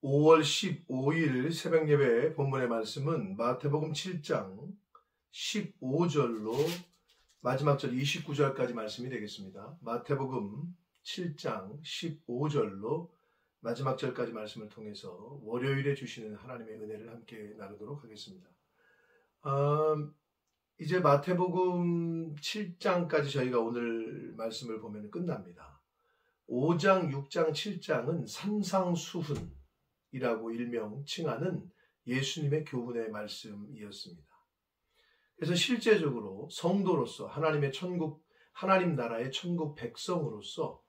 5월 15일 새벽예배 본문의 말씀은 마태복음 7장 15절로 마지막 절 29절까지 말씀이 되겠습니다. 마태복음 7장 15절로 마지막 절까지 말씀을 통해서 월요일에 주시는 하나님의 은혜를 함께 나누도록 하겠습니다. 이제 마태복음 7장까지 저희가 오늘 말씀을 보면 끝납니다. 5장, 6장, 7장은 산상수훈이라고 일명 칭하는 예수님의 교훈의 말씀이었습니다. 그래서 실제적으로 성도로서 하나님 나라의 천국 백성으로서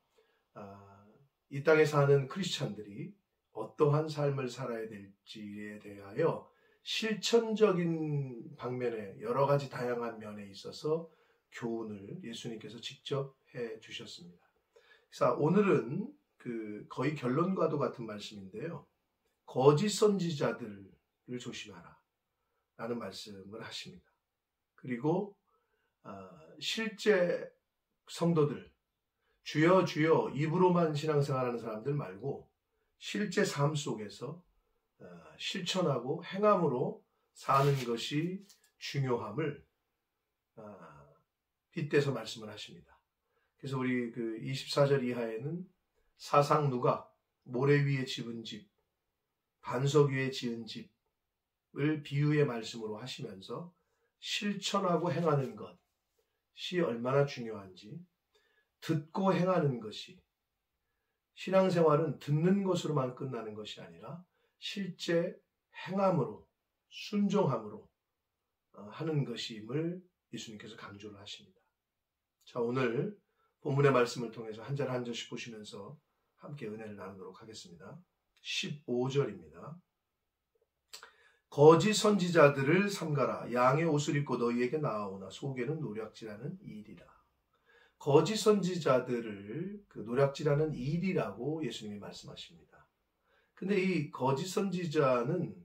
이 땅에 사는 크리스찬들이 어떠한 삶을 살아야 될지에 대하여 실천적인 방면에 여러 가지 다양한 면에 있어서 교훈을 예수님께서 직접 해 주셨습니다. 그래서 오늘은 거의 결론과도 같은 말씀인데요. 거짓 선지자들을 조심하라 라는 말씀을 하십니다. 그리고 실제 성도들, 주여 주여 입으로만 신앙생활하는 사람들 말고 실제 삶 속에서 실천하고 행함으로 사는 것이 중요함을 빗대서 말씀을 하십니다. 그래서 우리 24절 이하에는 사상 누각, 모래 위에 집은 집, 반석 위에 지은 집을 비유의 말씀으로 하시면서 실천하고 행하는 것이 얼마나 중요한지, 듣고 행하는 것이, 신앙생활은 듣는 것으로만 끝나는 것이 아니라 실제 행함으로, 순종함으로 하는 것임을 예수님께서 강조를 하십니다. 자, 오늘 본문의 말씀을 통해서 한 절 한 절씩 보시면서 함께 은혜를 나누도록 하겠습니다. 15절입니다. 거짓 선지자들을 삼가라. 양의 옷을 입고 너희에게 나아오나 속에는 노략질하는 일이라. 거짓 선지자들을 노략질하는 일이라고 예수님이 말씀하십니다. 근데 이 거짓 선지자는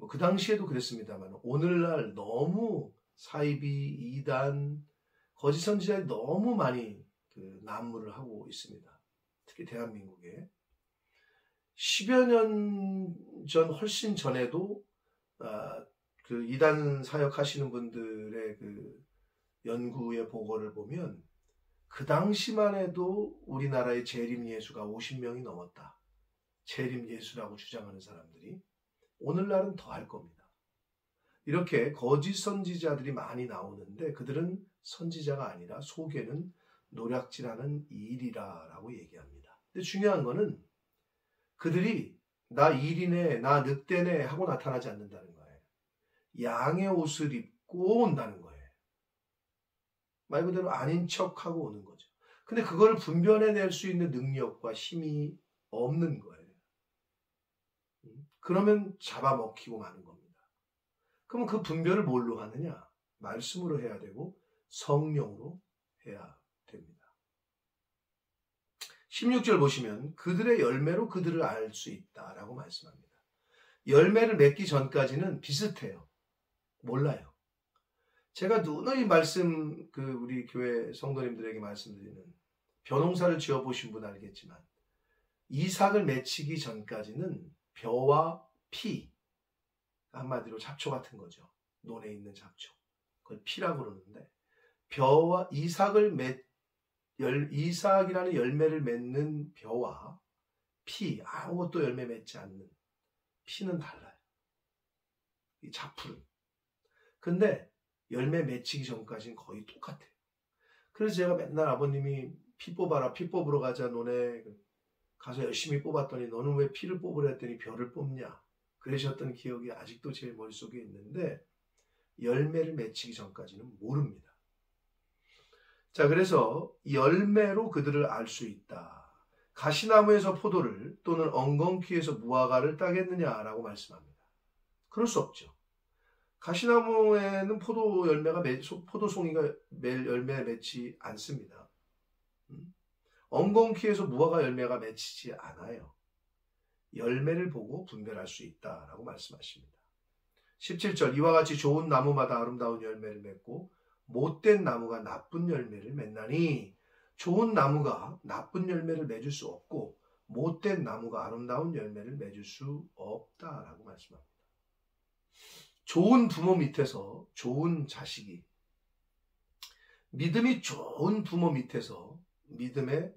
그 당시에도 그랬습니다만 오늘날 너무 사이비, 이단, 거짓 선지자들이 너무 많이 난무를 하고 있습니다. 특히 대한민국에 10여 년 전 훨씬 전에도 이단 사역하시는 분들의 연구의 보고를 보면 그 당시만 해도 우리나라의 재림 예수가 50명이 넘었다. 재림 예수라고 주장하는 사람들이 오늘날은 더 할 겁니다. 이렇게 거짓 선지자들이 많이 나오는데 그들은 선지자가 아니라 속에는 노략질하는 일이라고 얘기합니다. 근데 중요한 거는 그들이 나 일이네, 나 늑대네 하고 나타나지 않는다는 거예요. 양의 옷을 입고 온다는 거예요. 말 그대로 아닌 척하고 오는 거죠. 근데 그걸 분별해낼 수 있는 능력과 힘이 없는 거예요. 그러면 잡아먹히고 마는 겁니다. 그러면 그 분별을 뭘로 하느냐? 말씀으로 해야 되고 성령으로 해야 됩니다. 16절 보시면 그들의 열매로 그들을 알 수 있다라고 말씀합니다. 열매를 맺기 전까지는 비슷해요. 몰라요. 제가 누누이 우리 교회 성도님들에게 말씀드리는 벼농사를 지어보신 분 알겠지만 이삭을 맺히기 전까지는 벼와 피, 한마디로 잡초 같은 거죠. 논에 있는 잡초. 그걸 피라고 그러는데 벼와 이삭이라는 열매를 맺는 벼와 피, 아무것도 열매 맺지 않는 피는 달라요. 이 잡풀은. 근데 열매 맺히기 전까지는 거의 똑같아요. 그래서 제가 맨날 아버님이 피 뽑아라, 피 뽑으러 가자, 논에 가서 열심히 뽑았더니 너는 왜 피를 뽑으라 했더니 벼를 뽑냐 그러셨던 기억이 아직도 제 머릿속에 있는데 열매를 맺히기 전까지는 모릅니다. 자, 그래서 열매로 그들을 알 수 있다. 가시나무에서 포도를 또는 엉겅퀴에서 무화과를 따겠느냐라고 말씀합니다. 그럴 수 없죠. 가시나무에는 포도송이가 열매 맺지 않습니다. 엉겅퀴에서 무화과 열매가 맺히지 않아요. 열매를 보고 분별할 수 있다라고 말씀하십니다. 17절 이와 같이 좋은 나무마다 아름다운 열매를 맺고 못된 나무가 나쁜 열매를 맺나니 좋은 나무가 나쁜 열매를 맺을 수 없고 못된 나무가 아름다운 열매를 맺을 수 없다라고 말씀합니다. 좋은 부모 밑에서 좋은 자식이, 믿음이 좋은 부모 밑에서 믿음의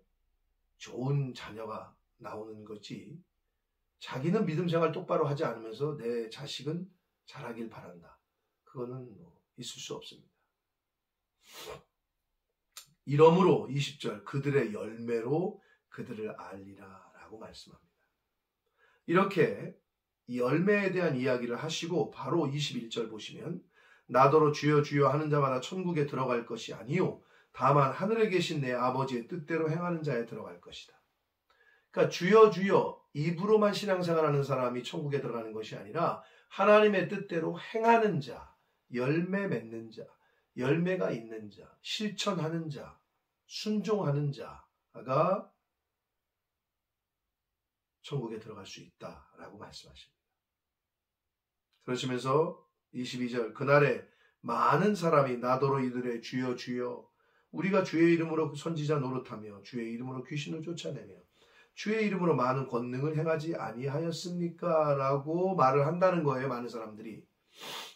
좋은 자녀가 나오는 거지, 자기는 믿음 생활 똑바로 하지 않으면서 내 자식은 잘하길 바란다, 그거는 있을 수 없습니다. 이러므로 20절 그들의 열매로 그들을 알리라 라고 말씀합니다. 이렇게 열매에 대한 이야기를 하시고 바로 21절 보시면 나더러 주여 주여 하는 자마다 천국에 들어갈 것이 아니요 다만 하늘에 계신 내 아버지의 뜻대로 행하는 자에 들어갈 것이다. 그러니까 주여 주여 입으로만 신앙생활하는 사람이 천국에 들어가는 것이 아니라 하나님의 뜻대로 행하는 자, 열매 맺는 자, 열매가 있는 자, 실천하는 자, 순종하는 자가 천국에 들어갈 수 있다라고 말씀하십니다. 그러시면서 22절 그날에 많은 사람이 나더러 이들의 주여 주여 우리가 주의 이름으로 선지자 노릇하며 주의 이름으로 귀신을 쫓아내며 주의 이름으로 많은 권능을 행하지 아니하였습니까? 라고 말을 한다는 거예요. 많은 사람들이.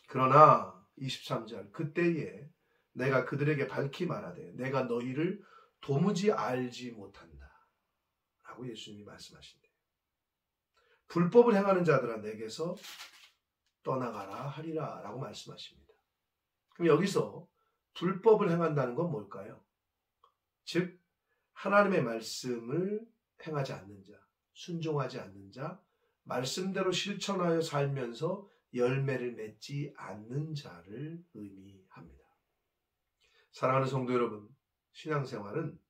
그러나 23절 그때에 내가 그들에게 밝히 말하되 내가 너희를 도무지 알지 못한다 라고 예수님이 말씀하신대요. 불법을 행하는 자들아 내게서 떠나가라 하리라 라고 말씀하십니다. 그럼 여기서 불법을 행한다는 건 뭘까요? 즉 하나님의 말씀을 행하지 않는 자, 순종하지 않는 자, 말씀대로 실천하여 살면서 열매를 맺지 않는 자를 의미합니다. 사랑하는 성도 여러분, 신앙생활은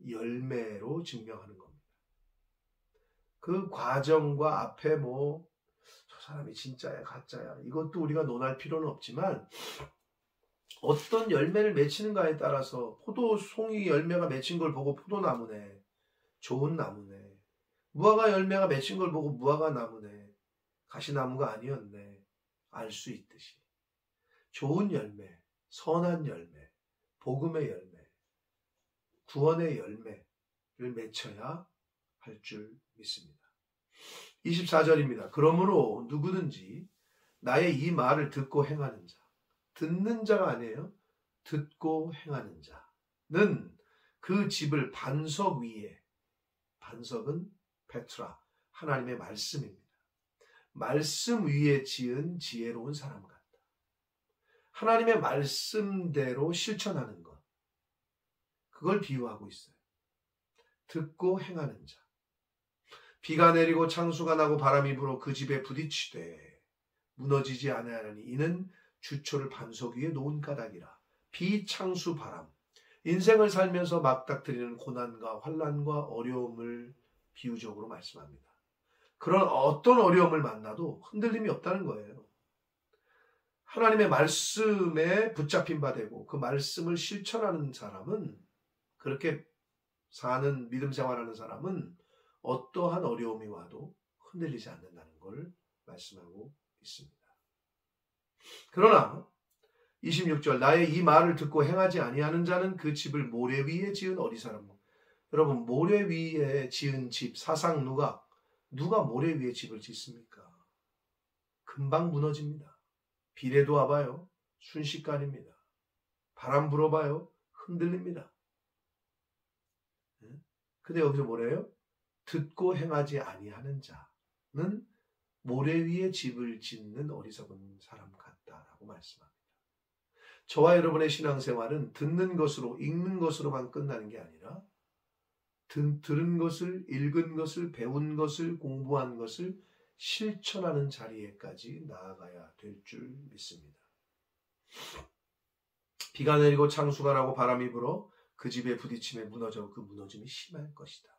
열매로 증명하는 겁니다. 그 과정과 앞에 저 사람이 진짜야 가짜야 이것도 우리가 논할 필요는 없지만 어떤 열매를 맺히는가에 따라서 포도송이 열매가 맺힌 걸 보고 포도나무네, 좋은 나무네, 무화과 열매가 맺힌 걸 보고 무화과 나무네, 가시나무가 아니었네 알 수 있듯이 좋은 열매, 선한 열매, 복음의 열매, 구원의 열매를 맺혀야 할 줄 믿습니다. 24절입니다. 그러므로 누구든지 나의 이 말을 듣고 행하는 자, 듣는 자가 아니에요. 듣고 행하는 자는 그 집을 반석 위에, 반석은 페트라, 하나님의 말씀입니다. 말씀 위에 지은 지혜로운 사람 같다. 하나님의 말씀대로 실천하는 것, 그걸 비유하고 있어요. 듣고 행하는 자. 비가 내리고 창수가 나고 바람이 불어 그 집에 부딪히되 무너지지 아니하나니 이는 주초를 반석 위에 놓은 까닭이라. 비창수 바람, 인생을 살면서 맞닥뜨리는 고난과 환난과 어려움을 비유적으로 말씀합니다. 그런 어떤 어려움을 만나도 흔들림이 없다는 거예요. 하나님의 말씀에 붙잡힌 바 되고 그 말씀을 실천하는 사람은, 그렇게 사는 믿음 생활하는 사람은 어떠한 어려움이 와도 흔들리지 않는다는 걸 말씀하고 있습니다. 그러나 26절 나의 이 말을 듣고 행하지 아니하는 자는 그 집을 모래 위에 지은 어리사람. 여러분, 모래 위에 지은 집, 사상 누가 모래 위에 집을 짓습니까? 금방 무너집니다. 비례도 와봐요. 순식간입니다. 바람 불어봐요. 흔들립니다. 근데 여기서 뭐래요? 듣고 행하지 아니하는 자는 모래 위에 집을 짓는 어리석은 사람 같다라고 말씀합니다. 저와 여러분의 신앙생활은 듣는 것으로, 읽는 것으로만 끝나는 게 아니라 들은 것을, 읽은 것을, 배운 것을, 공부한 것을 실천하는 자리에까지 나아가야 될 줄 믿습니다. 비가 내리고 창수가 나고 바람이 불어 그 집에 부딪힘에 무너져 그 무너짐이 심할 것이다.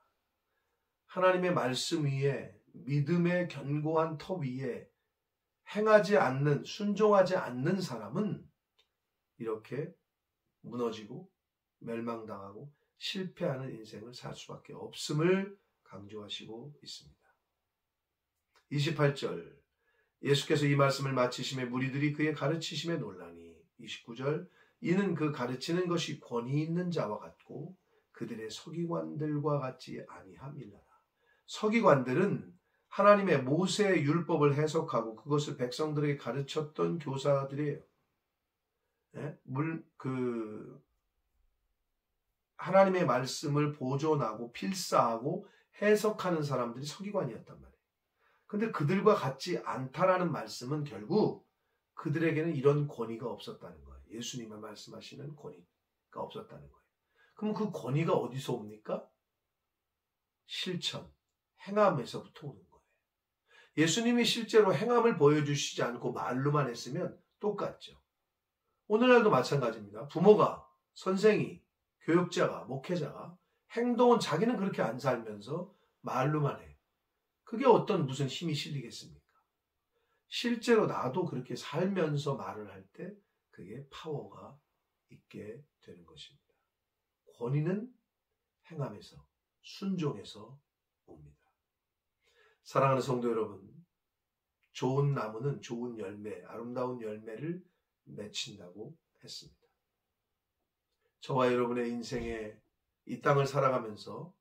하나님의 말씀 위에, 믿음의 견고한 터 위에 행하지 않는, 순종하지 않는 사람은 이렇게 무너지고 멸망당하고 실패하는 인생을 살 수밖에 없음을 강조하시고 있습니다. 28절 예수께서 이 말씀을 마치심에 무리들이 그의 가르치심에 놀라니 29절 이는 그 가르치는 것이 권위 있는 자와 같고 그들의 서기관들과 같지 아니함이라. 서기관들은 하나님의 모세의 율법을 해석하고 그것을 백성들에게 가르쳤던 교사들이에요. 예? 하나님의 말씀을 보존하고 필사하고 해석하는 사람들이 서기관이었단 말이에요. 근데 그들과 같지 않다라는 말씀은 결국 그들에게는 이런 권위가 없었다는 거예요. 예수님의 말씀하시는 권위가 없었다는 거예요. 그럼 그 권위가 어디서 옵니까? 실천, 행함에서부터 오는 거예요. 예수님이 실제로 행함을 보여주시지 않고 말로만 했으면 똑같죠. 오늘날도 마찬가지입니다. 부모가, 선생이, 교육자가, 목회자가 행동은 자기는 그렇게 안 살면서 말로만 해요. 그게 무슨 힘이 실리겠습니까? 실제로 나도 그렇게 살면서 말을 할 때 그게 파워가 있게 되는 것입니다. 권위는 행함에서, 순종에서 옵니다. 사랑하는 성도 여러분, 좋은 나무는 좋은 열매, 아름다운 열매를 맺힌다고 했습니다. 저와 여러분의 인생에 이 땅을 살아가면서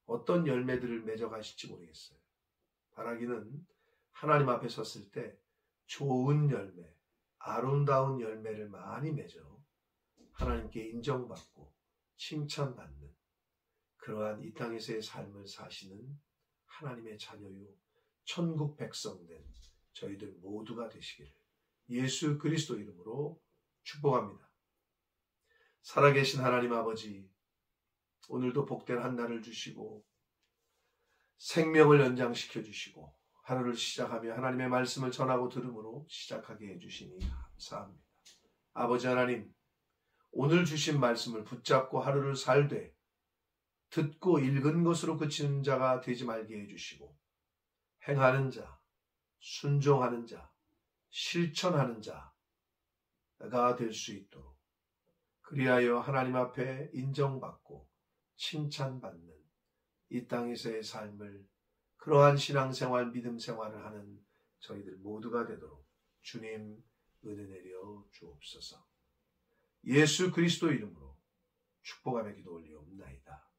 어떤 열매들을 맺어가실지 모르겠어요. 바라기는 하나님 앞에 섰을 때 좋은 열매, 아름다운 열매를 많이 맺어 하나님께 인정받고 칭찬받는 그러한 이 땅에서의 삶을 사시는 하나님의 자녀요 천국 백성된 저희들 모두가 되시기를 예수 그리스도 이름으로 축복합니다. 살아계신 하나님 아버지, 오늘도 복된 한 날을 주시고 생명을 연장시켜 주시고 하루를 시작하며 하나님의 말씀을 전하고 들음으로 시작하게 해주시니 감사합니다. 아버지 하나님, 오늘 주신 말씀을 붙잡고 하루를 살되 듣고 읽은 것으로 그치는 자가 되지 말게 해주시고 행하는 자, 순종하는 자, 실천하는 자가 될 수 있도록 그리하여 하나님 앞에 인정받고 칭찬받는 이 땅에서의 삶을 그러한 신앙생활, 믿음생활을 하는 저희들 모두가 되도록 주님 은혜 내려 주옵소서. 예수 그리스도 이름으로 축복하며 기도 올리옵나이다.